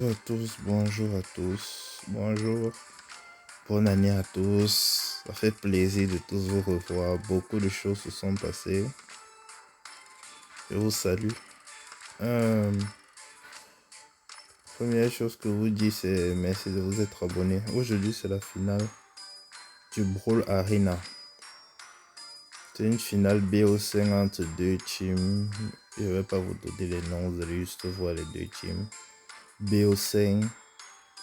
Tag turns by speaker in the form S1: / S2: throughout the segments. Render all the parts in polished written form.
S1: Bonjour à tous, bonjour à tous, bonjour, bonne année à tous. Ça fait plaisir de tous vous revoir. Beaucoup de choses se sont passées. Je vous salue. Euh, Première chose que vous dis, c'est merci de vous être abonné. Aujourd'hui, c'est la finale du Brawl Arena. C'est une finale BO5 entre deux teams. Je ne vais pas vous donner les noms, vous allez juste voir les deux teams. BO5,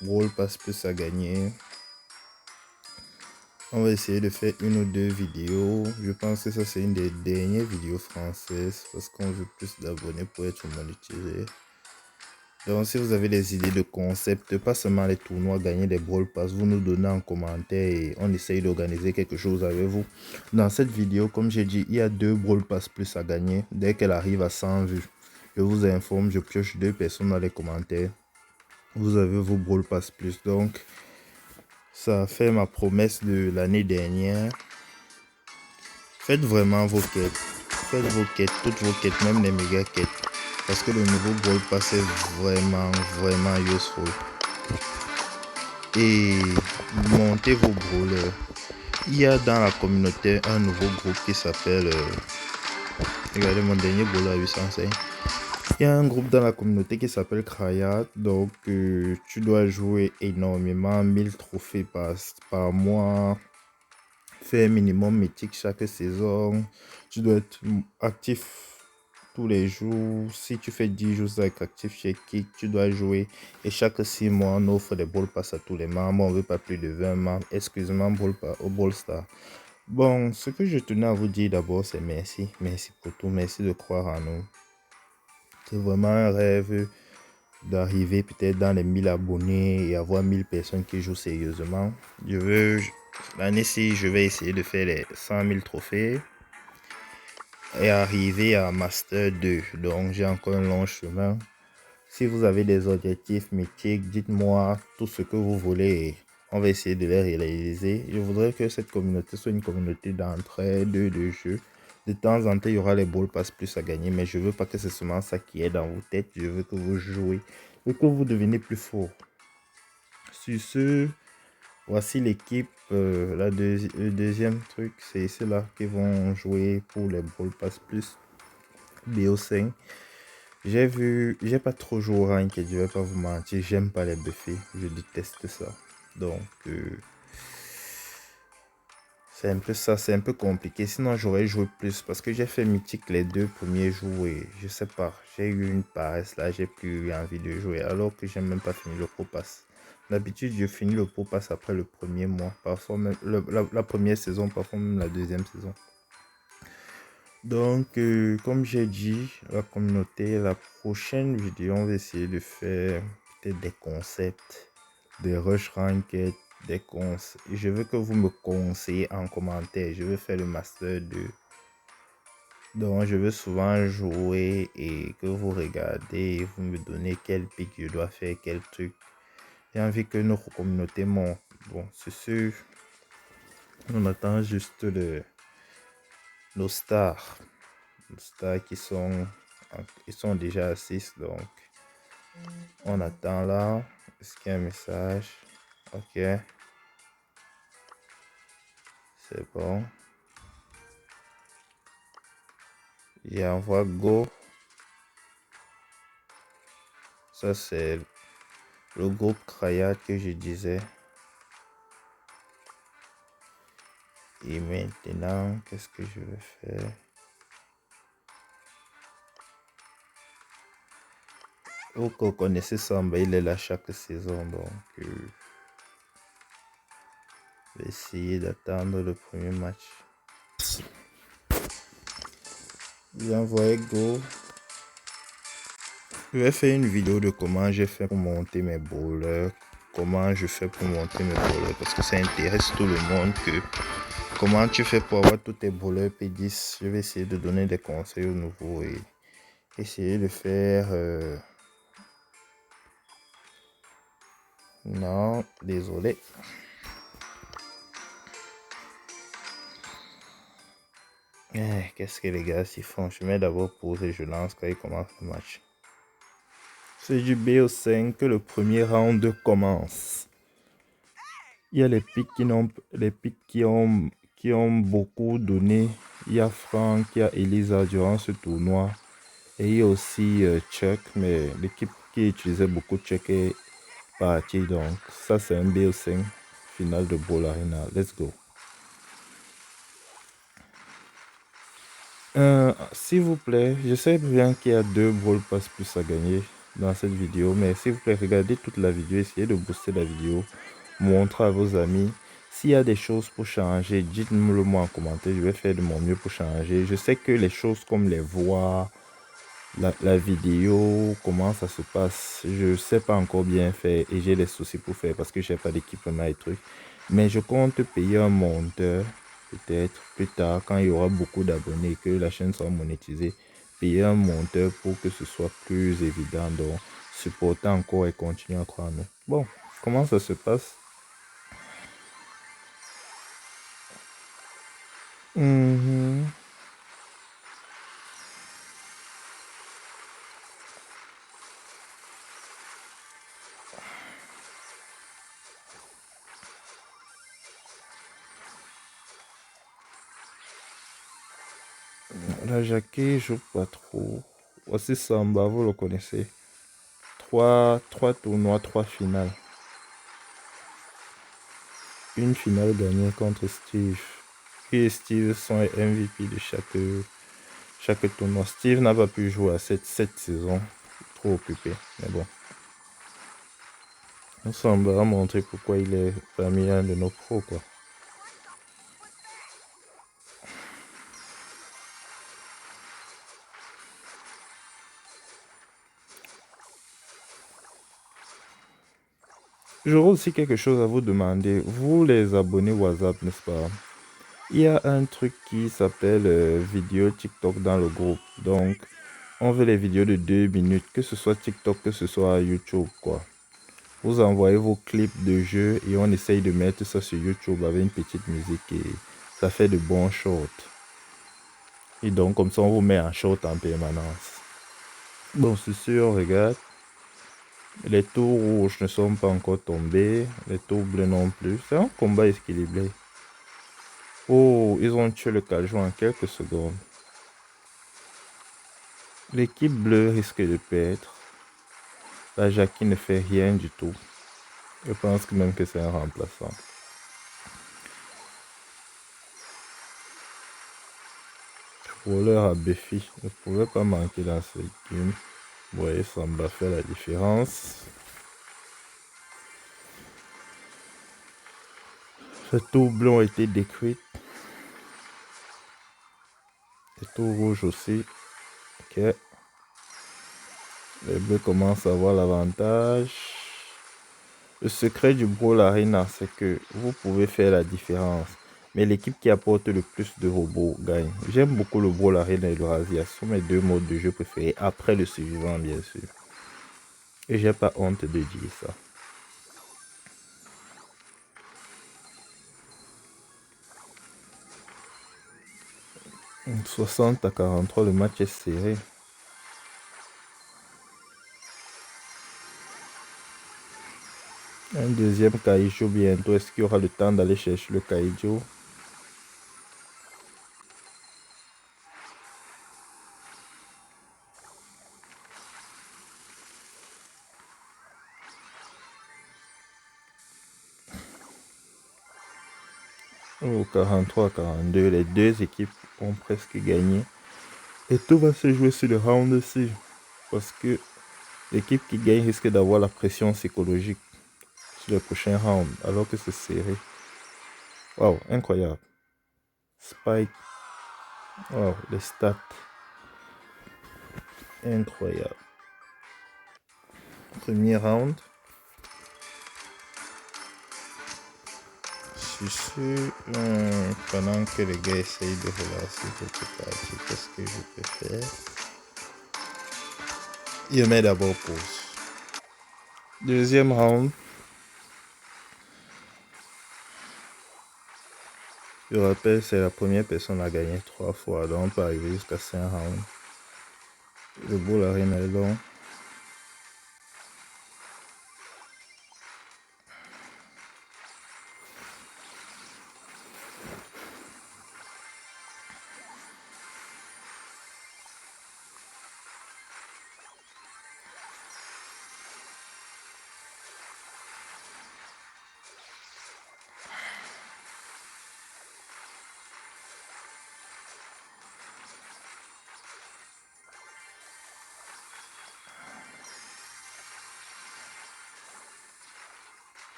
S1: Brawl Pass plus à gagner. On va essayer de faire une ou deux vidéos. Je pense que ça c'est une des dernières vidéos françaises parce qu'on veut plus d'abonnés pour être monétisé. Donc si vous avez des idées de concept, pas seulement les tournois, gagner des Brawl Pass, vous nous donnez en commentaire et on essaye d'organiser quelque chose avec vous. Dans cette vidéo, comme j'ai dit, il y a deux Brawl Pass plus à gagner. Dès qu'elle arrive à 100 vues, je vous informe, je pioche deux personnes dans les commentaires. Vous avez vos Brawl Pass plus. Donc ça fait ma promesse de l'année dernière. Faites vraiment vos quêtes. Faites vos quêtes, toutes vos quêtes, même les méga quêtes. Parce que le nouveau Brawl Pass est vraiment useful. Et montez vos brawlers. Il y a dans la communauté un nouveau groupe qui s'appelle... regardez mon dernier brawler à 805. Il y a un groupe dans la communauté qui s'appelle Krayat. Donc tu dois jouer énormément, 1000 trophées par mois. Faire minimum mythique chaque saison. Tu dois être actif tous les jours. Si tu fais 10 jours avec actif chez Kik, tu dois jouer. Et chaque 6 mois, on offre des Brawl Pass à tous les membres. On ne veut pas plus de 20 membres. Excusez-moi, au Brawl Star. Bon, ce que je tenais à vous dire d'abord, c'est merci. Merci pour tout. Merci de croire en nous. C'est vraiment un rêve d'arriver peut-être dans les 1000 abonnés et avoir 1000 personnes qui jouent sérieusement. L'année-ci, je vais essayer de faire les 100 000 trophées et arriver à Master 2. Donc, j'ai encore un long chemin. Si vous avez des objectifs mythiques, dites-moi tout ce que vous voulez et on va essayer de les réaliser. Je voudrais que cette communauté soit une communauté d'entraide, de jeu. De temps en temps, il y aura les Brawl Pass plus à gagner, mais je veux pas que c'est seulement ça qui est dans vos têtes. Je veux que vous jouez et que vous devenez plus fort. Sur ce, voici l'équipe. Le deuxième truc, c'est ceux-là qui vont jouer pour les Brawl Pass plus BO5. J'ai pas trop joué au ranked, je vais pas vous mentir, j'aime pas les buffets, je déteste ça. Donc, c'est un peu ça, c'est un peu compliqué. Sinon, j'aurais joué plus parce que j'ai fait mythique les 2 premiers jours et je sais pas, j'ai eu une paresse là, j'ai plus eu envie de jouer alors que j'ai même pas fini le Pro Pass. D'habitude, je finis le Pro Pass après le premier mois, parfois même la première saison, parfois même la deuxième saison. Donc, comme j'ai dit, la communauté, la prochaine vidéo, on va essayer de faire peut-être des concepts, des rush ranked, des conseils. Je veux que vous me conseillez en commentaire. Je veux faire le Master 2. Donc, je veux souvent jouer et que vous regardez et vous me donnez quel pic je dois faire, quel truc. J'ai envie que notre communauté monte. Bon, c'est sûr, on attend juste nos stars. Stars qui sont, ils sont déjà à 6, donc on attend là. Est-ce qu'il y a un message? Ok, c'est bon. Il envoie go. Ça c'est le groupe Krayat que je disais. Et maintenant, qu'est-ce que je vais faire? Vous connaissez Samba, il est là chaque saison, donc je vais essayer d'attendre le premier match. Il envoie go. Je vais faire une vidéo de comment j'ai fait pour monter mes bowlers. Comment je fais pour monter mes bowlers. Parce que ça intéresse tout le monde. Comment tu fais pour avoir tous tes bowlers P10. Je vais essayer de donner des conseils aux nouveaux. Et essayer de faire... Non, désolé. Qu'est-ce que les gars s'y font? Je mets d'abord pause et je lance quand ils commencent le match. C'est du BO5 que le premier round commence. Il y a les pics qui ont beaucoup donné. Il y a Franck, il y a Elisa durant ce tournoi. Et il y a aussi Chuck, mais l'équipe qui utilisait beaucoup Chuck est partie. Donc ça c'est un BO5 final de Brawl Arena. Let's go. S'il vous plaît, je sais bien qu'il y a 2 Brawl Pass plus à gagner dans cette vidéo, mais s'il vous plaît, regardez toute la vidéo, essayez de booster la vidéo, montrez à vos amis. S'il y a des choses pour changer, dites-le moi en commentaire, je vais faire de mon mieux pour changer. Je sais que les choses comme les voix, la vidéo, comment ça se passe, je ne sais pas encore bien faire et j'ai des soucis pour faire parce que je n'ai pas d'équipement et trucs. Mais je compte payer un monteur. Peut-être plus tard, quand il y aura beaucoup d'abonnés et que la chaîne sera monétisée, payer un monteur pour que ce soit plus évident. Donc, supporter encore et continuer à croire en nous. Bon, comment ça se passe? La Jackie joue pas trop. Aussi Samba, vous le connaissez. 3 tournois, 3 finales. Une finale gagnée contre Steve. Et Steve sont les MVP de chaque tournoi. Steve n'a pas pu jouer à cette saison. Trop occupé. Mais bon. On va montrer pourquoi il est parmi un de nos pros, quoi. J'aurais aussi quelque chose à vous demander. Vous les abonnés WhatsApp, n'est-ce pas? Il y a un truc qui s'appelle vidéo TikTok dans le groupe. Donc, on veut les vidéos de 2 minutes, que ce soit TikTok, que ce soit YouTube, quoi. Vous envoyez vos clips de jeu et on essaye de mettre ça sur YouTube avec une petite musique et ça fait de bons shorts. Et donc, comme ça, on vous met en short en permanence. Bon, c'est sûr, regarde. Les tours rouges ne sont pas encore tombés. Les tours bleus non plus. C'est un combat équilibré. Oh, ils ont tué le cajou en quelques secondes. L'équipe bleue risque de perdre. La Jackie ne fait rien du tout. Je pense même que c'est un remplaçant. Voleur à Buffy ne pouvait pas manquer dans ce game. Vous voyez, Samba fait la différence. Les tours bleus ont été détruits. Les tours rouges aussi. Ok. Les bleus commencent à avoir l'avantage. Le secret du Brawl Arena, c'est que vous pouvez faire la différence. Mais l'équipe qui apporte le plus de robots gagne. J'aime beaucoup le Brawl Arena et le Razia. Ce sont mes 2 modes de jeu préférés. Après le suivant, bien sûr. Et j'ai pas honte de dire ça. 60 à 43, le match est serré. Un deuxième Kaiju bientôt. Est-ce qu'il y aura le temps d'aller chercher le Kaiju? Oh, 43 à 42. Les 2 équipes ont presque gagné. Et tout va se jouer sur le round aussi. Parce que l'équipe qui gagne risque d'avoir la pression psychologique sur le prochain round. Alors que c'est serré. Wow, incroyable. Spike. Wow, les stats. Incroyable. Premier round. Je suis sûr, pendant que les gars essayent de relancer quelque partie, qu'est-ce que je peux faire? Il met d'abord pause. Deuxième round. Je rappelle, c'est la première personne à gagner 3 fois, donc on peut arriver jusqu'à 5 rounds. Le Brawl Arena est long.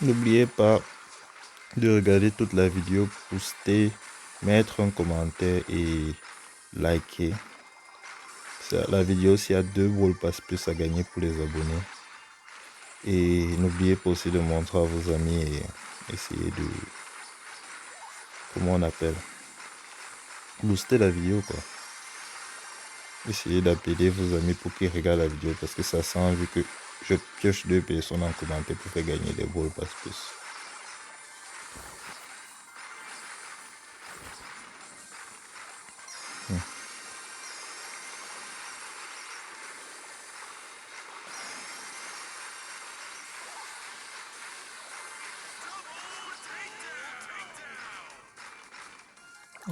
S1: N'oubliez pas de regarder toute la vidéo, poster, mettre un commentaire et liker. La vidéo, s'il y a 2 Brawl Pass plus à gagner pour les abonnés. Et n'oubliez pas aussi de montrer à vos amis et essayer de, comment on appelle, booster la vidéo quoi. Essayez d'appeler vos amis pour qu'ils regardent la vidéo parce que ça sent vu que je pioche 2 personnes en commentaire pour faire gagner des Brawl Pass plus.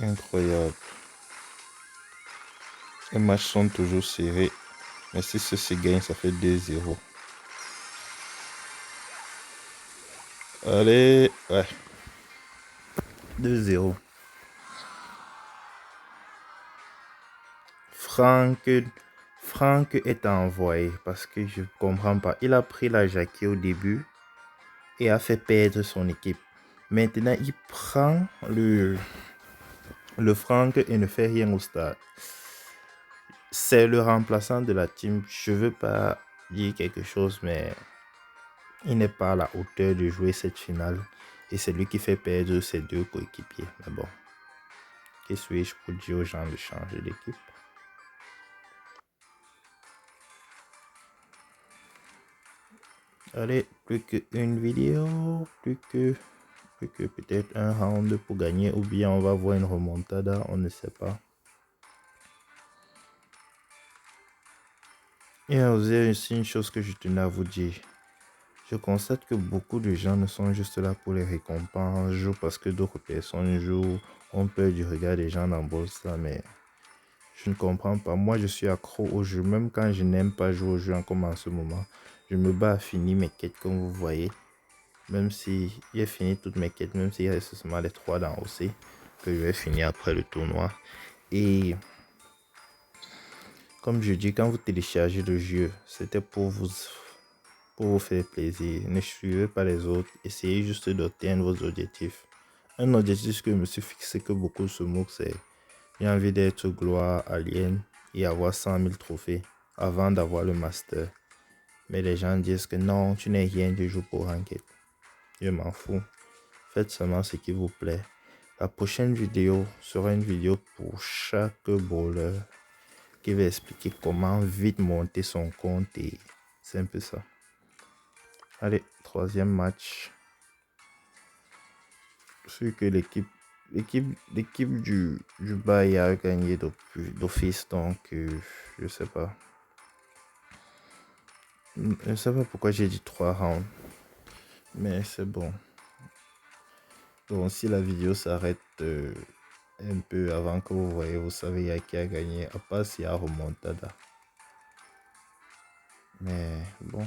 S1: Incroyable. Les matchs sont toujours serrés. Mais si ceci gagne, ça fait 2-0. Allez, ouais. 2-0. Franck est envoyé parce que je comprends pas. Il a pris la Jackie au début et a fait perdre son équipe. Maintenant, il prend le Franck et ne fait rien au stade. C'est le remplaçant de la team. Je veux pas dire quelque chose, mais il n'est pas à la hauteur de jouer cette finale. Et c'est lui qui fait perdre ses 2 coéquipiers. Mais bon, qu'est-ce que je peux dire aux gens de changer d'équipe? Allez, plus qu'une vidéo, plus que peut-être un round pour gagner, ou bien on va voir une remontada, on ne sait pas. Et aussi une chose que je tenais à vous dire. Je constate que beaucoup de gens ne sont juste là pour les récompenses, jouent parce que d'autres personnes jouent, ont peur du regard des gens dans Bolsa, mais je ne comprends pas. Moi, je suis accro au jeu, même quand je n'aime pas jouer au jeu comme en ce moment. Je me bats à finir mes quêtes comme vous voyez. Même si j'ai fini toutes mes quêtes, même s'il reste seulement les 3 dans OC, que je vais finir après le tournoi. Et comme je dis, quand vous téléchargez le jeu, c'était pour vous faire plaisir. Ne suivez pas les autres. Essayez juste d'atteindre vos objectifs. Un objectif que je me suis fixé, que beaucoup se moquent, c'est j'ai envie d'être gloire alien et avoir 100 000 trophées avant d'avoir le master. Mais les gens disent que non, tu n'es rien du jour pour Ranked. Je m'en fous. Faites seulement ce qui vous plaît. La prochaine vidéo sera une vidéo pour chaque brawler qui va expliquer comment vite monter son compte et c'est un peu ça. Allez, 3e match. Je suis que l'équipe du Bayern a gagné d'office, donc je sais pas. Je sais pas pourquoi j'ai dit 3 rounds, mais c'est bon. Donc si la vidéo s'arrête un peu avant que vous voyez, vous savez à qui a gagné, à part s'il y a remontada. Mais bon.